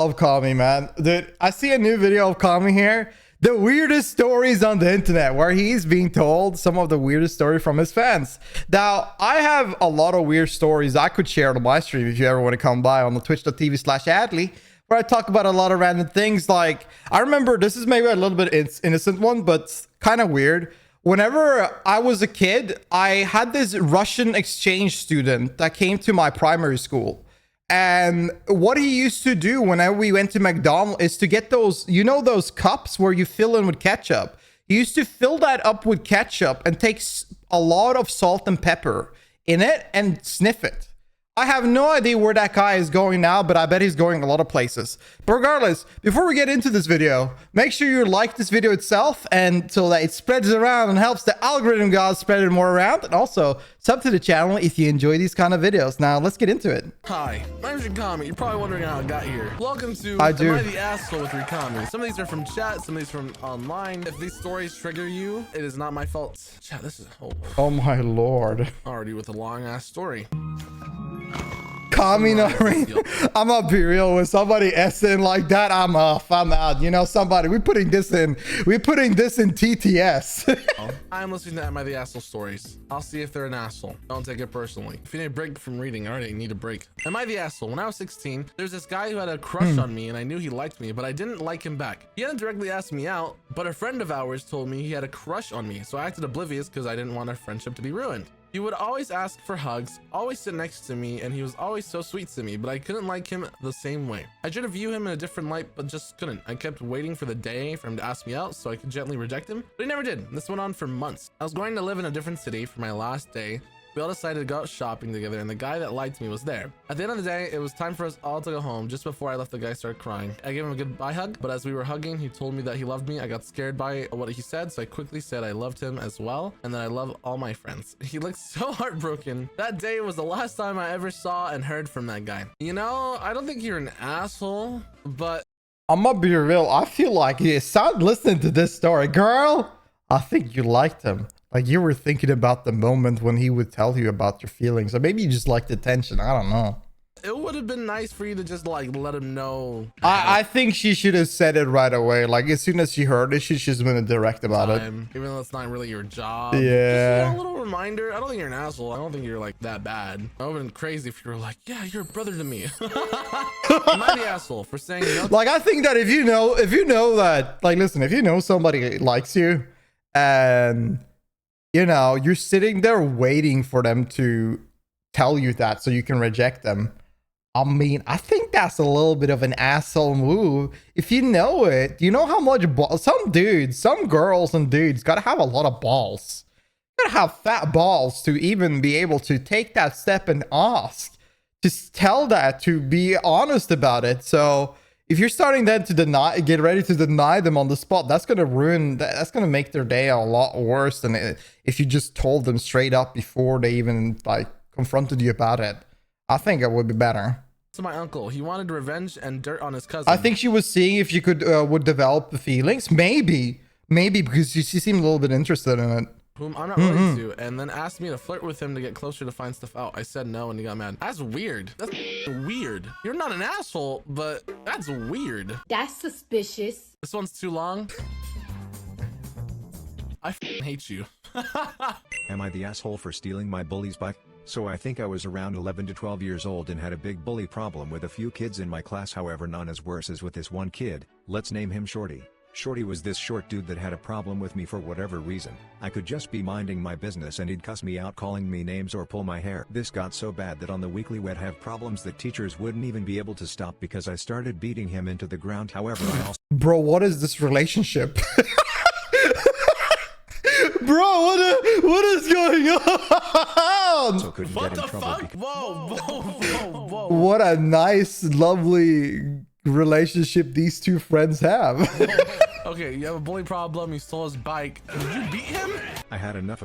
Love Kami, man. Dude, I see a new video of Kami here. The weirdest stories on the internet, where he's being told some of the weirdest stories from his fans. Now, I have a lot of weird stories I could share on my stream if you ever want to come by on the twitch.tv/Adley, where I talk about a lot of random things. Like, I remember, this is maybe a little bit innocent one, but kind of weird. Whenever I was a kid, I had this Russian exchange student that came to my primary school. And what he used to do whenever we went to McDonald's is to get those, you know, those cups where you fill in with ketchup. He used to fill that up with ketchup and take a lot of salt and pepper in it and sniff it. I have no idea where that guy is going now, but I bet he's going a lot of places. But regardless, before we get into this video, make sure you like this video itself, and so that it spreads around and helps the algorithm gods spread it more around. And also, sub to the channel if you enjoy these kind of videos. Now, let's get into it. Hi, my name's Riikami. You're probably wondering how I got here. Welcome to I do. Am I the Asshole with Riikami. Some of these are from chat, some of these from online. If these stories trigger you, it is not my fault. Chat, this is Oh my lord. already with a long ass story. Kami, I'm gonna be real. When somebody S-ing like that, I'm off. I'm out. You know, somebody, we're putting this in TTS. I'm listening to Am I the Asshole stories. I'll see if they're an asshole. Don't take it personally. If you need a break from reading, I already need a break. Am I the asshole? When I was 16, there's this guy who had a crush on me, and I knew he liked me, but I didn't like him back. He hadn't directly asked me out, but a friend of ours told me he had a crush on me, so I acted oblivious because I didn't want our friendship to be ruined. He would always ask for hugs, always sit next to me, and he was always so sweet to me, but I couldn't like him the same way. I tried to view him in a different light, but just couldn't. I kept waiting for the day for him to ask me out so I could gently reject him, but he never did. This went on for months. I was going to live in a different city for my last day. We all decided to go out shopping together, and the guy that liked me was there. At the end of the day, it was time for us all to go home. Just before I left, the guy started crying. I gave him a goodbye hug, but as we were hugging, he told me that he loved me. I got scared by what he said, so I quickly said I loved him as well, and that I love all my friends. He looked so heartbroken. That day was the last time I ever saw and heard from that guy. You know, I don't think you're an asshole, but I'm gonna be real. I feel like you start listening to this story, girl. I think you liked him. Like, you were thinking about the moment when he would tell you about your feelings, or maybe you just liked the tension. I don't know. it would have been nice for you to just like let him know. I think she should have said it right away. Like, as soon as she heard it, she should have been direct about it. Even though it's not really your job. Yeah. Just, a little reminder. I don't think you're an asshole. I don't think you're like that bad. I would have been crazy if you were like, yeah, you're a brother to me. Am I the asshole for saying no? Like, I think that if you know that, like, listen, if you know somebody likes you and, you know, you're sitting there waiting for them to tell you that so you can reject them. I mean, I think that's a little bit of an asshole move. If you know it, you know how much some dudes, some girls and dudes gotta have a lot of balls. Gotta have fat balls to even be able to take that step and ask. Just tell that, to be honest about it. So if you're starting then to get ready to deny them on the spot, that's gonna ruin, that's gonna make their day a lot worse than if you just told them straight up before they even like confronted you about it. I think it would be better. To my uncle, he wanted revenge and dirt on his cousin. I think she was seeing if you could would develop the feelings. Maybe because she seemed a little bit interested in it. Whom I'm not related to, and then asked me to flirt with him to get closer to find stuff out. I said no, and he got mad. That's weird. That's weird. You're not an asshole, but that's weird. That's suspicious. This one's too long. I hate you. Am I the asshole for stealing my bully's bike? So I think I was around 11 to 12 years old and had a big bully problem with a few kids in my class, however none as worse as with this one kid. Let's name him Shorty. Shorty was this short dude that had a problem with me for whatever reason. I could just be minding my business and he'd cuss me out, calling me names or pull my hair. This got so bad that on the weekly we'd have problems that teachers wouldn't even be able to stop because I started beating him into the ground. However, I also Bro, what is this relationship? Bro, what is going on? couldn't What get in the trouble fuck? because Whoa. What a nice, lovely relationship these two friends have. Okay, you have a bully problem. You stole his bike. Did you beat him? I had enough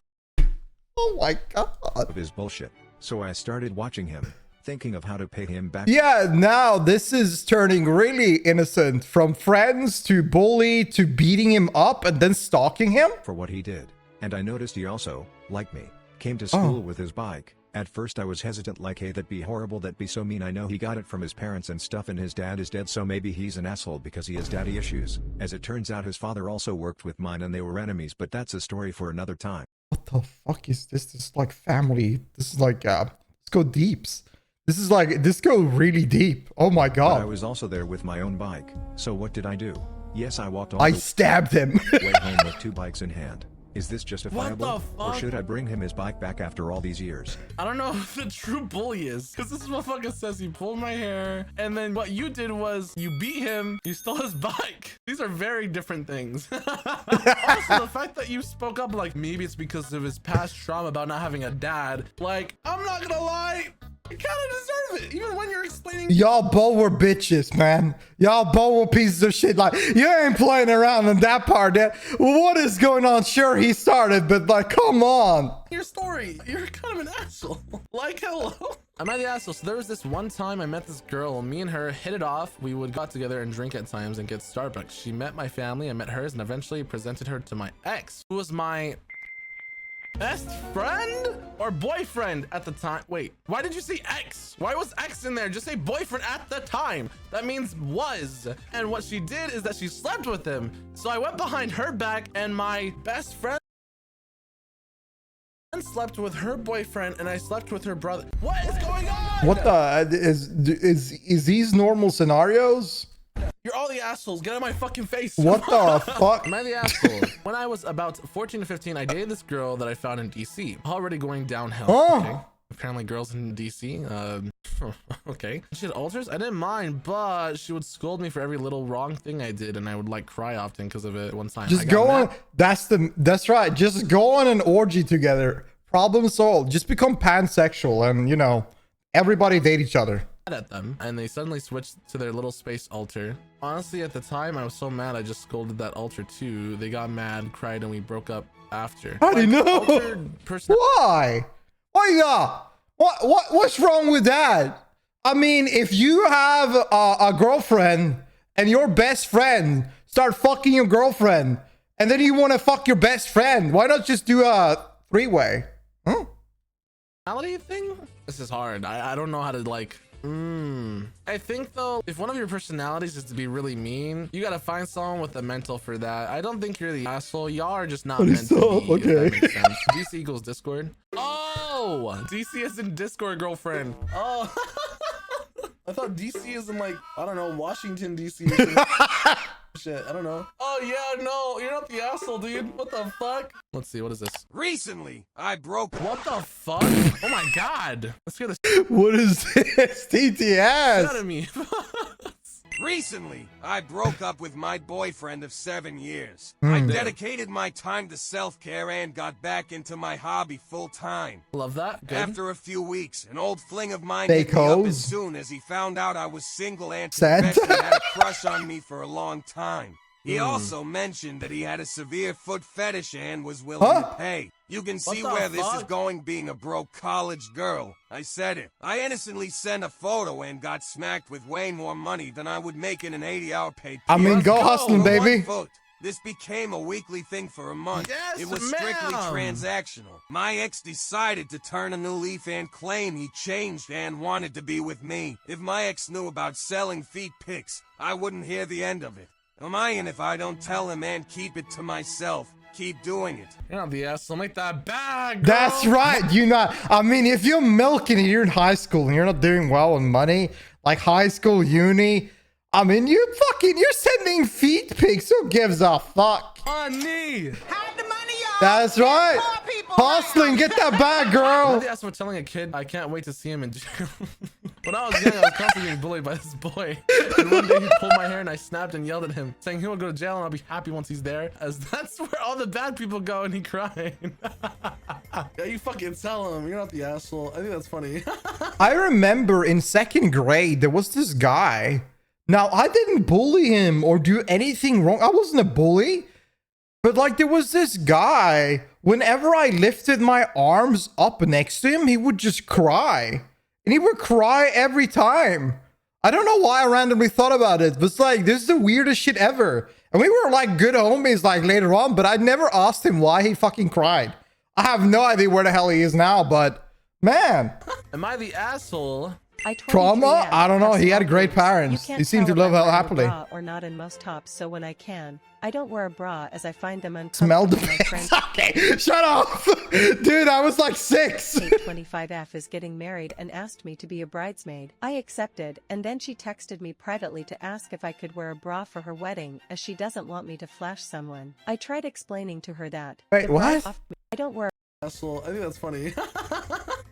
Oh my god. of his bullshit. So I started watching him, thinking of how to pay him back. Yeah, now this is turning really innocent. From friends to bully to beating him up and then stalking him. For what he did. And I noticed he also, like me, came to school with his bike, At first I was hesitant like hey that'd be horrible, that'd be so mean, I know he got it from his parents and stuff and his dad is dead so maybe he's an asshole because he has daddy issues. As it turns out his father also worked with mine and they were enemies, but that's a story for another time. What the fuck is this? This is like family. This is like, let's go deeps. This is like, this go really deep. Oh my But I God. was also there with my own bike. So what did I do? Yes, I walked all I the stabbed him. way home with 2 bikes in hand. Is this justifiable? Or fuck? should I bring him his bike back after all these years? I don't know who the true bully is, because this motherfucker says he pulled my hair, and then what you did was you beat him, you stole his bike. These are very different things. Also, the fact that you spoke up like maybe it's because of his past trauma about not having a dad. Like, I'm not gonna lie, you kind of deserve it, even when you're explaining. Y'all both were bitches, man. Y'all both were pieces of shit. Like, you ain't playing around in that part. What is going on? Sure, he started, but like, come on. Your story, you're kind of an asshole. Like, hello. Am I the asshole? So there was this one time I met this girl, me and her hit it off. We would go out together and drink at times and get Starbucks. She met my family, I met hers, and eventually presented her to my ex, who was my best friend or boyfriend at the time. Wait, why did you say ex? Why was ex in there? Just say boyfriend at the time. That means was. And what she did is that she slept with him. So I went behind her back and my best friend slept with her boyfriend and I slept with her brother. What is going on? What the is these normal scenarios? You're all the assholes. Get out of my fucking face. What the fuck? Am I the asshole? When I was about 14 to 15, I dated this girl that I found in DC. Already going downhill. Oh. Okay. Apparently girls in DC. Okay. She had altars. I didn't mind, but she would scold me for every little wrong thing I did, and I would like cry often because of it. One time, Just I got go on. mad. That's right. Just go on an orgy together. Problem solved. Just become pansexual, and you know, everybody date each other. At them, and they suddenly switched to their little space altar. Honestly, at the time I was so mad I just scolded that altar too. They got mad, cried, and we broke up after. How do you know? Why? What's wrong with that? I mean, if you have a girlfriend and your best friend start fucking your girlfriend, and then you want to fuck your best friend, why not just do a 3-way? Personality thing? This is hard. I don't know how to like. I think though, if one of your personalities is to be really mean, you gotta find someone with the mental for that. I don't think you're the asshole. Y'all are just not meant to be. Okay. If that makes sense. DC equals Discord. Oh, DC is in Discord, girlfriend. Oh, I thought DC is in like, I don't know, Washington DC. Shit, I don't know. Oh yeah, no, you're not the asshole, dude. What the fuck? Let's see, what is this? Recently, I broke. What the fuck? Oh my god. Let's hear this What is this? TTS. out of me. Recently, I broke up with my boyfriend of 7 years. I dedicated my time to self-care and got back into my hobby full-time. Love that. Good. After a few weeks, an old fling of mine Fake hit me up hoes. as soon as he found out I was single and Santa. confessed he had a crush on me for a long time. He also mentioned that he had a severe foot fetish and was willing to pay. You can see the where this is fuck? going being a broke college girl. I said it. I innocently sent a photo and got smacked with way more money than I would make in an 80-hour paid I mean, period. go go. hustling, For one baby. foot. This became a weekly thing for a month. Yes, it was strictly ma'am. transactional. My ex decided to turn a new leaf and claim he changed and wanted to be with me. If my ex knew about selling feet pics, I wouldn't hear the end of it. Am I in if I don't tell him and keep it to myself? Keep doing it. You're not the asshole. Make that bag. That's right. You not. I mean, if you're milking and you're in high school and you're not doing well on money, like high school, uni. I mean, you're sending feet pics. Who gives a fuck? Money. That's right. Hustling, get that bag, girl. That's for telling a kid, I can't wait to see him in jail. When I was young, I was constantly getting bullied by this boy. And one day he pulled my hair and I snapped and yelled at him, saying he will go to jail and I'll be happy once he's there, as that's where all the bad people go, and he cried. Yeah, you fucking tell him. You're not the asshole. I think that's funny. I remember in 2nd grade, there was this guy. Now, I didn't bully him or do anything wrong. I wasn't a bully. But like, there was this guy, whenever I lifted my arms up next to him, he would just cry. And he would cry every time. I don't know why I randomly thought about it, but it's like, this is the weirdest shit ever. And we were like good homies like later on, but I never asked him why he fucking cried. I have no idea where the hell he is now, but Man, Am I the asshole? trauma? I don't know. He had great parents. He seemed to live happily. Or not in most tops, so when I can, I don't wear a bra as I find them Smell the uncomfortable. My friend Okay, shut up. Dude, I was like 6. Kate 25F is getting married and asked me to be a bridesmaid. I accepted, and then she texted me privately to ask if I could wear a bra for her wedding, as she doesn't want me to flash someone. I tried explaining to her that. Wait, the bra what? off me. I don't wear. Asshole. I think that's funny.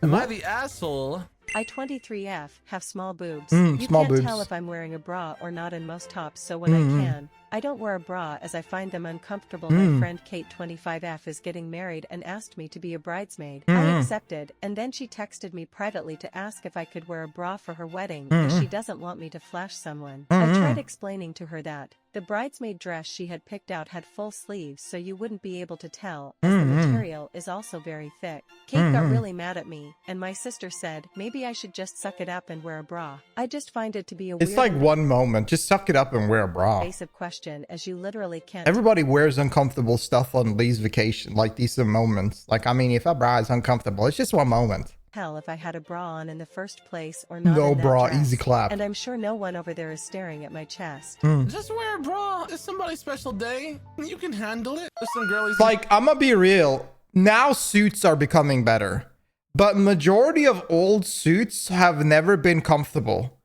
Am I the asshole? I 23F have small boobs. Small You can't boobs. tell if I'm wearing a bra or not in most tops, so when I can, I don't wear a bra as I find them uncomfortable. My friend Kate 25F is getting married and asked me to be a bridesmaid. I accepted, and then she texted me privately to ask if I could wear a bra for her wedding, as she doesn't want me to flash someone. I tried explaining to her that the bridesmaid dress she had picked out had full sleeves, so you wouldn't be able to tell, as the material is also very thick. Kate got really mad at me, and my sister said maybe I should just suck it up and wear a bra. I just find it to be a It's weird like one moment. Just suck it up and wear a bra. invasive question, as you literally can't Everybody wears uncomfortable stuff on Lee's vacation. Like, these are moments. Like, I mean, if a bra is uncomfortable, it's just one moment. tell if I had a bra on in the first place or not. No in that bra, dress. easy clap. And I'm sure no one over there is staring at my chest. Just wear a bra. It's somebody's special day. You can handle it. There's some girlies. Like, I'm gonna be real. Now suits are becoming better, but majority of old suits have never been comfortable.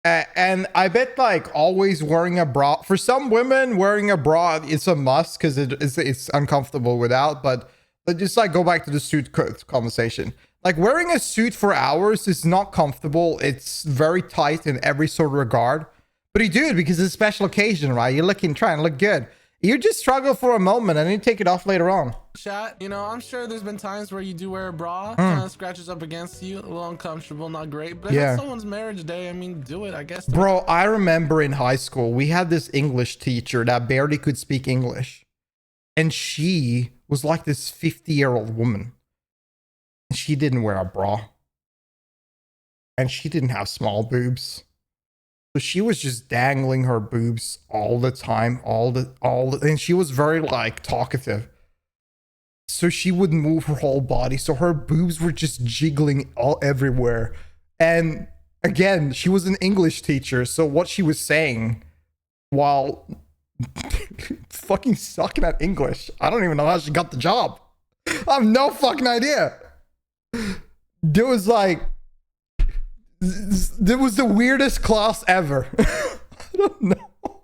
And I bet like always wearing a bra, for some women wearing a bra is a must because it's uncomfortable without. But just like go back to the suit conversation. Like, wearing a suit for hours is not comfortable. It's very tight in every sort of regard. But you do it because it's a special occasion, right? You're trying to look good. You just struggle for a moment and then you take it off later on. Chat, you know, I'm sure there's been times where you do wear a bra, kind of scratches up against you, a little uncomfortable, not great. But if Yeah. it's someone's marriage day, I mean, do it, I guess. Bro, I remember in high school, we had this English teacher that barely could speak English. And she was like this 50-year-old woman. And she didn't wear a bra. And she didn't have small boobs. So she was just dangling her boobs all the time, and she was very like talkative. So she would move her whole body. So her boobs were just jiggling all everywhere. And again, she was an English teacher. So what she was saying while fucking sucking at English, I don't even know how she got the job. I have no fucking idea. There was like, there was the weirdest class ever. I don't know.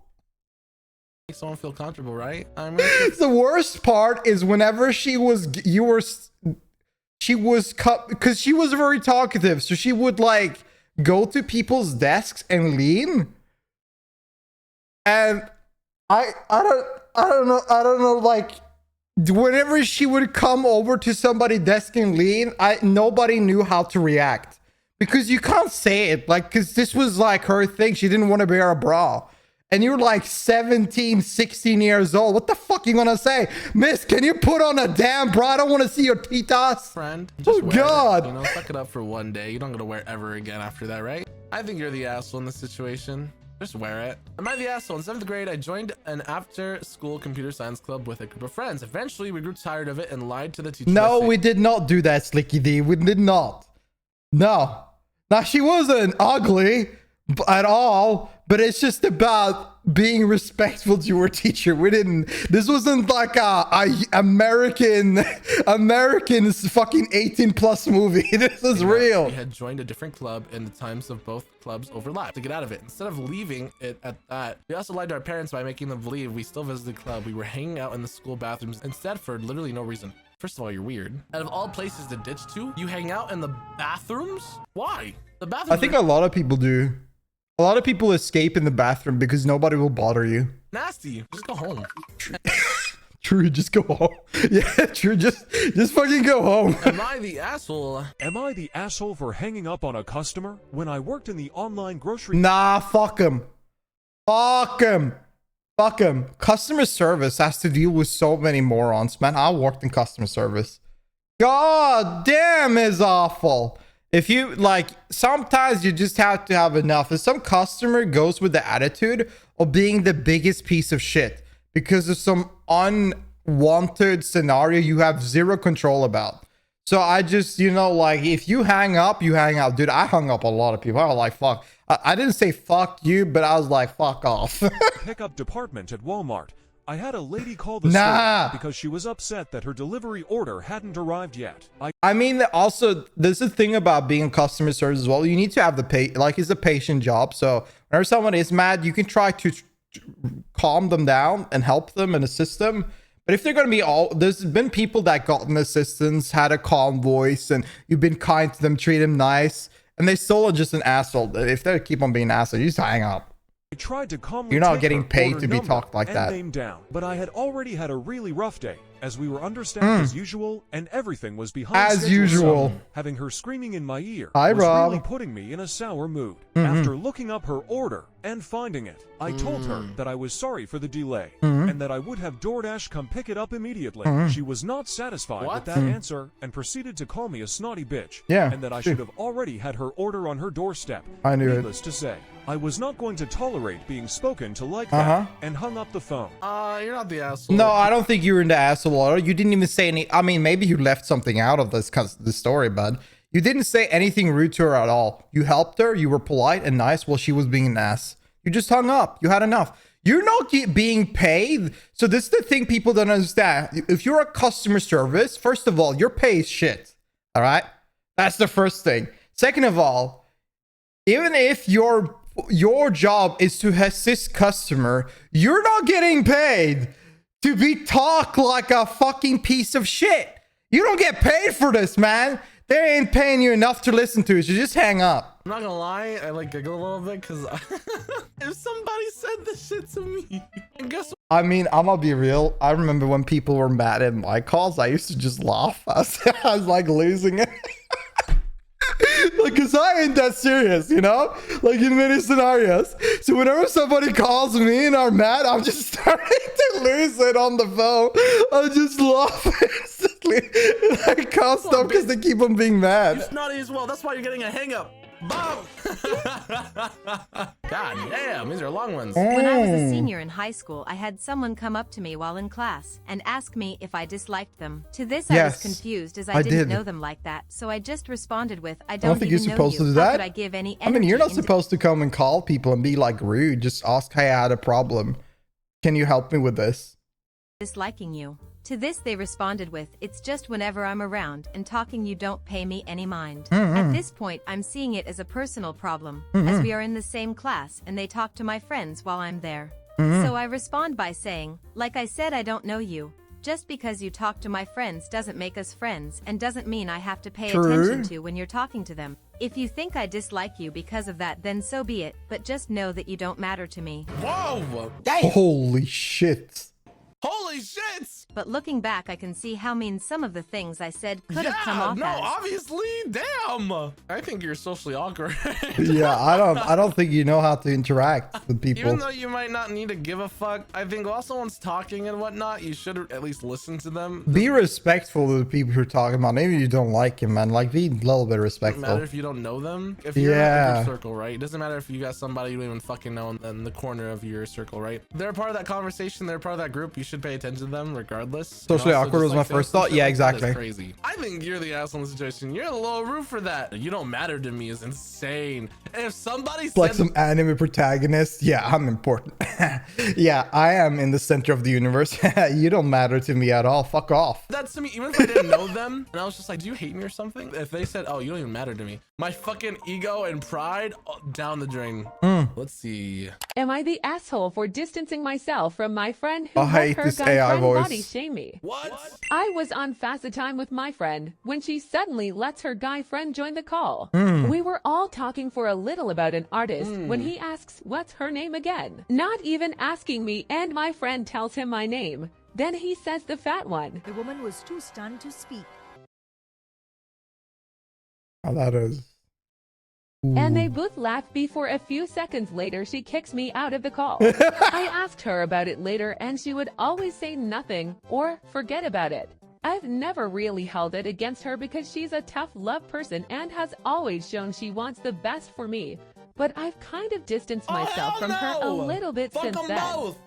Make someone feel comfortable, right? I mean, The worst part is whenever because she was very talkative, so she would like go to people's desks and lean. And I don't know, like, whenever she would come over to somebody's desk and lean, nobody knew how to react. Because you can't say it, like, because this was like her thing. She didn't want to wear a bra. And you're like 17, 16 years old. What the fuck you gonna say? Miss, can you put on a damn bra? I don't want to see your titas. friend, Oh, just wear God. it. You know, suck it up for one day. You don't gotta wear it ever again after that, right? I think you're the asshole in this situation. Just wear it. Am I the asshole? In 7th grade, I joined an after-school computer science club with a group of friends. Eventually, we grew tired of it and lied to the teacher. No, we did not do that, Slicky D. We did not. No. Now, she wasn't ugly at all, but it's just about being respectful to your teacher. We didn't, this wasn't like a American fucking 18 plus movie. This is real. We had joined a different club and the times of both clubs overlapped. To get out of it, instead of leaving it at that, we also lied to our parents by making them believe we still visited the club. We were hanging out in the school bathrooms instead for literally no reason. First of all, you're weird. Out of all places to ditch to, you hang out in the bathrooms? Why? The bathrooms I think a lot of people do. A lot of people escape in the bathroom because nobody will bother you. nasty. Just go home. True, just go home. Yeah, true, just fucking go home. Am I the asshole? Am I the asshole for hanging up on a customer? When I worked in the online grocery... Nah, fuck him. Fuck him. Fuck him. Customer service has to deal with so many morons, man. I worked in customer service. God damn, is awful. If you, like, sometimes you just have to have enough. If some customer goes with the attitude of being the biggest piece of shit because of some unwanted scenario you have zero control about. So I just, like, if you hang up, you hang up. Dude, I hung up a lot of people. I was like, fuck. I didn't say fuck you, but I was like, fuck off. Pickup department at Walmart. I had a lady call the Nah. store because she was upset that her delivery order hadn't arrived yet. I mean, also, there's a thing about being customer service as well. You need to have it's a patient job. So whenever someone is mad, you can try to calm them down and help them and assist them. But if they're going to be there's been people that gotten assistance, had a calm voice, and you've been kind to them, treat them nice, and they still are just an asshole. If they keep on being an asshole, you just hang up. I tried to calmly You're not take getting her paid order to be number talked like and that. name down, but I had already had a really rough day, as we were understaffed as usual, and everything was behind As schedule. usual. So, having her screaming in my ear Hi, was Rob. really putting me in a sour mood. After looking up her order and finding it, I told her that I was sorry for the delay and that I would have DoorDash come pick it up immediately. She was not satisfied with that answer and proceeded to call me a snotty bitch, Yeah, and that I should have already had her order on her doorstep. I knew it. Needless to say, I was not going to tolerate being spoken to like that and hung up the phone. You're not the asshole. No, I don't think you were in the asshole order. You didn't even say any. I mean, maybe you left something out of this story, bud. You didn't say anything rude to her at all. You helped her. You were polite and nice while she was being an ass. You just hung up. You had enough. You're not being paid. So this is the thing people don't understand. If you're a customer service, first of all, your pay is shit. All right? That's the first thing. Second of all, even if your job is to assist customer, you're not getting paid to be talk like a fucking piece of shit. You don't get paid for this, man. They ain't paying you enough to listen to it, so just hang up. I'm not gonna lie, I like giggle a little bit because if somebody said this shit to me, and guess what? I mean, I'm gonna be real. I remember when people were mad at my calls, I used to just laugh. I was like losing it. Like, cause I ain't that serious, like in many scenarios. So whenever somebody calls me and are mad, I'm just starting to lose it on the phone. I just laugh instantly. And I can't stop because they keep on being mad. It's not as well. That's why you're getting a hang up. Bob! God damn, these are long ones. When I was a senior in high school, I had someone come up to me while in class and ask me if I disliked them. To this, I Yes, was confused as I I didn't did. know them like that, so I just responded with, I I don't don't think you're even know supposed you. to do How that. could I give any I mean, you're not energy into supposed to come and call people and be like rude. Just ask, hey, I had a problem. Can you help me with this? disliking you? To this they responded with, it's just whenever I'm around and talking you don't pay me any mind. At this point I'm seeing it as a personal problem, as we are in the same class and they talk to my friends while I'm there. So I respond by saying, like I said, I don't know you. Just because you talk to my friends doesn't make us friends and doesn't mean I have to pay attention to when you're talking to them. If you think I dislike you because of that, then so be it, but just know that you don't matter to me. Whoa! Holy shit. Holy shit! But looking back, I can see how mean some of the things I said could have come off no, as. obviously, damn! I think you're socially awkward. Yeah, I don't think you know how to interact with people. Even though you might not need to give a fuck, I think while someone's talking and whatnot, you should at least listen to them. Be respectful to the people you're talking about. Maybe you don't like him, man. Like, be a little bit Doesn't respectful. matter if you don't know them. If you're in a group circle, right? It doesn't matter if you got somebody you don't even fucking know in the corner of your circle, right? They're part of that conversation. They're part of that group. You should pay attention to them regardless. Socially And also awkward just, was my like, saying first some thought. shit Yeah, like that is exactly. crazy. I think you're the asshole in the situation. You're a little rude for that. You don't matter to me is insane. And if somebody Like said some anime protagonist. Yeah, I'm important. Yeah, I am in the center of the universe. You don't matter to me at all. Fuck off. that to me, even if I didn't know them, and I was just like, do you hate me or something? If they said, oh, you don't even matter to me, my fucking ego and pride, down the drain. Let's see. Am I the asshole for distancing myself from my friend who I let hate her this guy AI friend voice. body shame me? What? I was on Facet time with my friend when she suddenly lets her guy friend join the call. We were all talking for a little about an artist when he asks what's her name again. Not even asking me, and my friend tells him my name. Then he says the fat one. The woman was too stunned to speak. Oh, that is. And they both laugh before a few seconds later she kicks me out of the call. I asked her about it later and she would always say nothing or forget about it. I've never really held it against her because she's a tough love person and has always shown she wants the best for me. But I've kind of distanced myself from her a little bit Fuck since them then. both.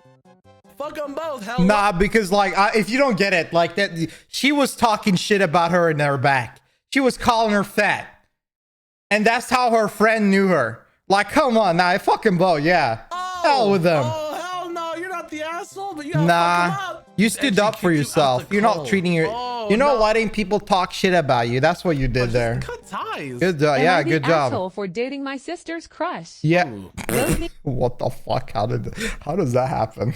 Fuck them both. Hell Nah, because like, if you don't get it, like that, she was talking shit about her in her back. She was calling her fat. And that's how her friend knew her. Like, come on, nah, fuck them both, yeah. Hell with them. Oh, hell no. You're not the asshole, but you gotta fuck them up. You stood up for yourself. You're not treating your... You're not letting people talk shit about you. That's what you did there. Cut ties. Good job. Yeah, good job. Asshole for dating my sister's crush. Yeah. What the fuck? How does that happen?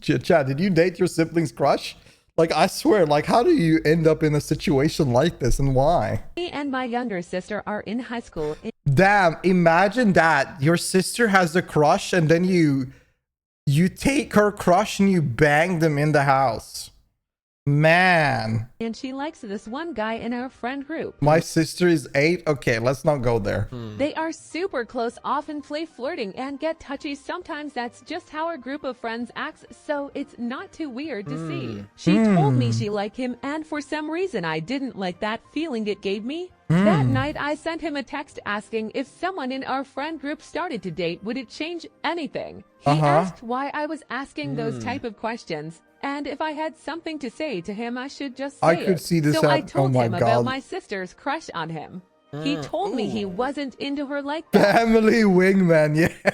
Chad, did you date your sibling's crush? Like, I swear, like, how do you end up in a situation like this and why? Me and my younger sister are in high school. Damn, imagine that. Your sister has a crush and then you take her crush and you bang them in the house. Man. And she likes this one guy in our friend group. My sister is 8. Okay, let's not go there. They are super close, often play flirting and get touchy. Sometimes that's just how our group of friends acts, so it's not too weird to see. She told me she liked him, and for some reason I didn't like that feeling it gave me. That night I sent him a text asking if someone in our friend group started to date, would it change anything? He asked why I was asking those type of questions. And if I had something to say to him, I should just say it. See this so I oh told my him God. about my sister's crush on him. He told me he wasn't into her like that. Family wingman, yeah.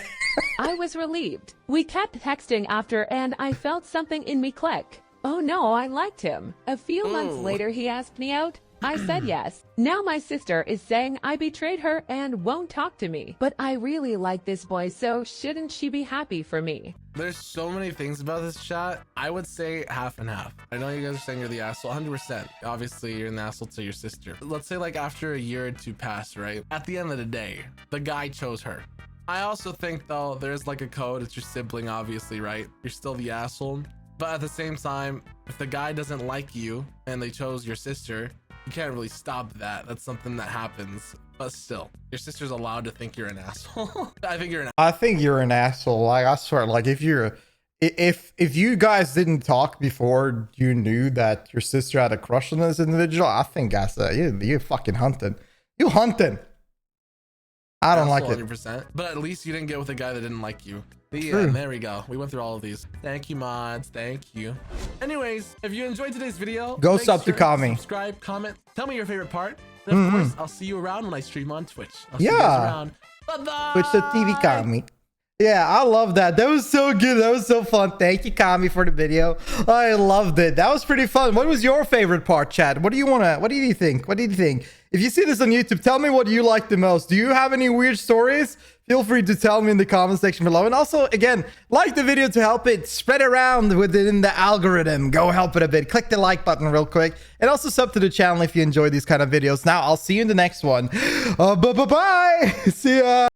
I was relieved. We kept texting after, and I felt something in me click. Oh no, I liked him. A few months later, he asked me out. I said yes. Now my sister is saying I betrayed her and won't talk to me. But I really like this boy, so shouldn't she be happy for me? There's so many things about this chat. I would say half and half. I know you guys are saying you're the asshole, 100%. Obviously, you're an asshole to your sister. Let's say like after a year or two pass, right? At the end of the day, the guy chose her. I also think though, there's like a code. It's your sibling, obviously, right? You're still the asshole. But at the same time, if the guy doesn't like you and they chose your sister, you can't really stop that. That's something that happens. But still, your sister's allowed to think you're an asshole. I think you're an asshole. Like, I swear, like if you guys didn't talk before you knew that your sister had a crush on this individual, I think that's you fucking hunting. You hunting. I don't like it. 100%. But at least you didn't get with a guy that didn't like you. There we go. We went through all of these. Thank you, mods. Thank you. Anyways, if you enjoyed today's video, go sub to Kami. Subscribe, comment, tell me your favorite part. And of course, I'll see you around when I stream on Twitch. I'll see you guys around. Bye-bye. Twitch.tv Kami. Yeah, I love that. That was so good. That was so fun. Thank you, Kami, for the video. I loved it. That was pretty fun. What was your favorite part, Chad? What do you think? What do you think? If you see this on YouTube, tell me what you like the most. Do you have any weird stories? Feel free to tell me in the comment section below. And also, again, like the video to help it spread around within the algorithm. Go help it a bit. Click the like button real quick. And also sub to the channel if you enjoy these kind of videos. Now, I'll see you in the next one. Bye-bye. See ya.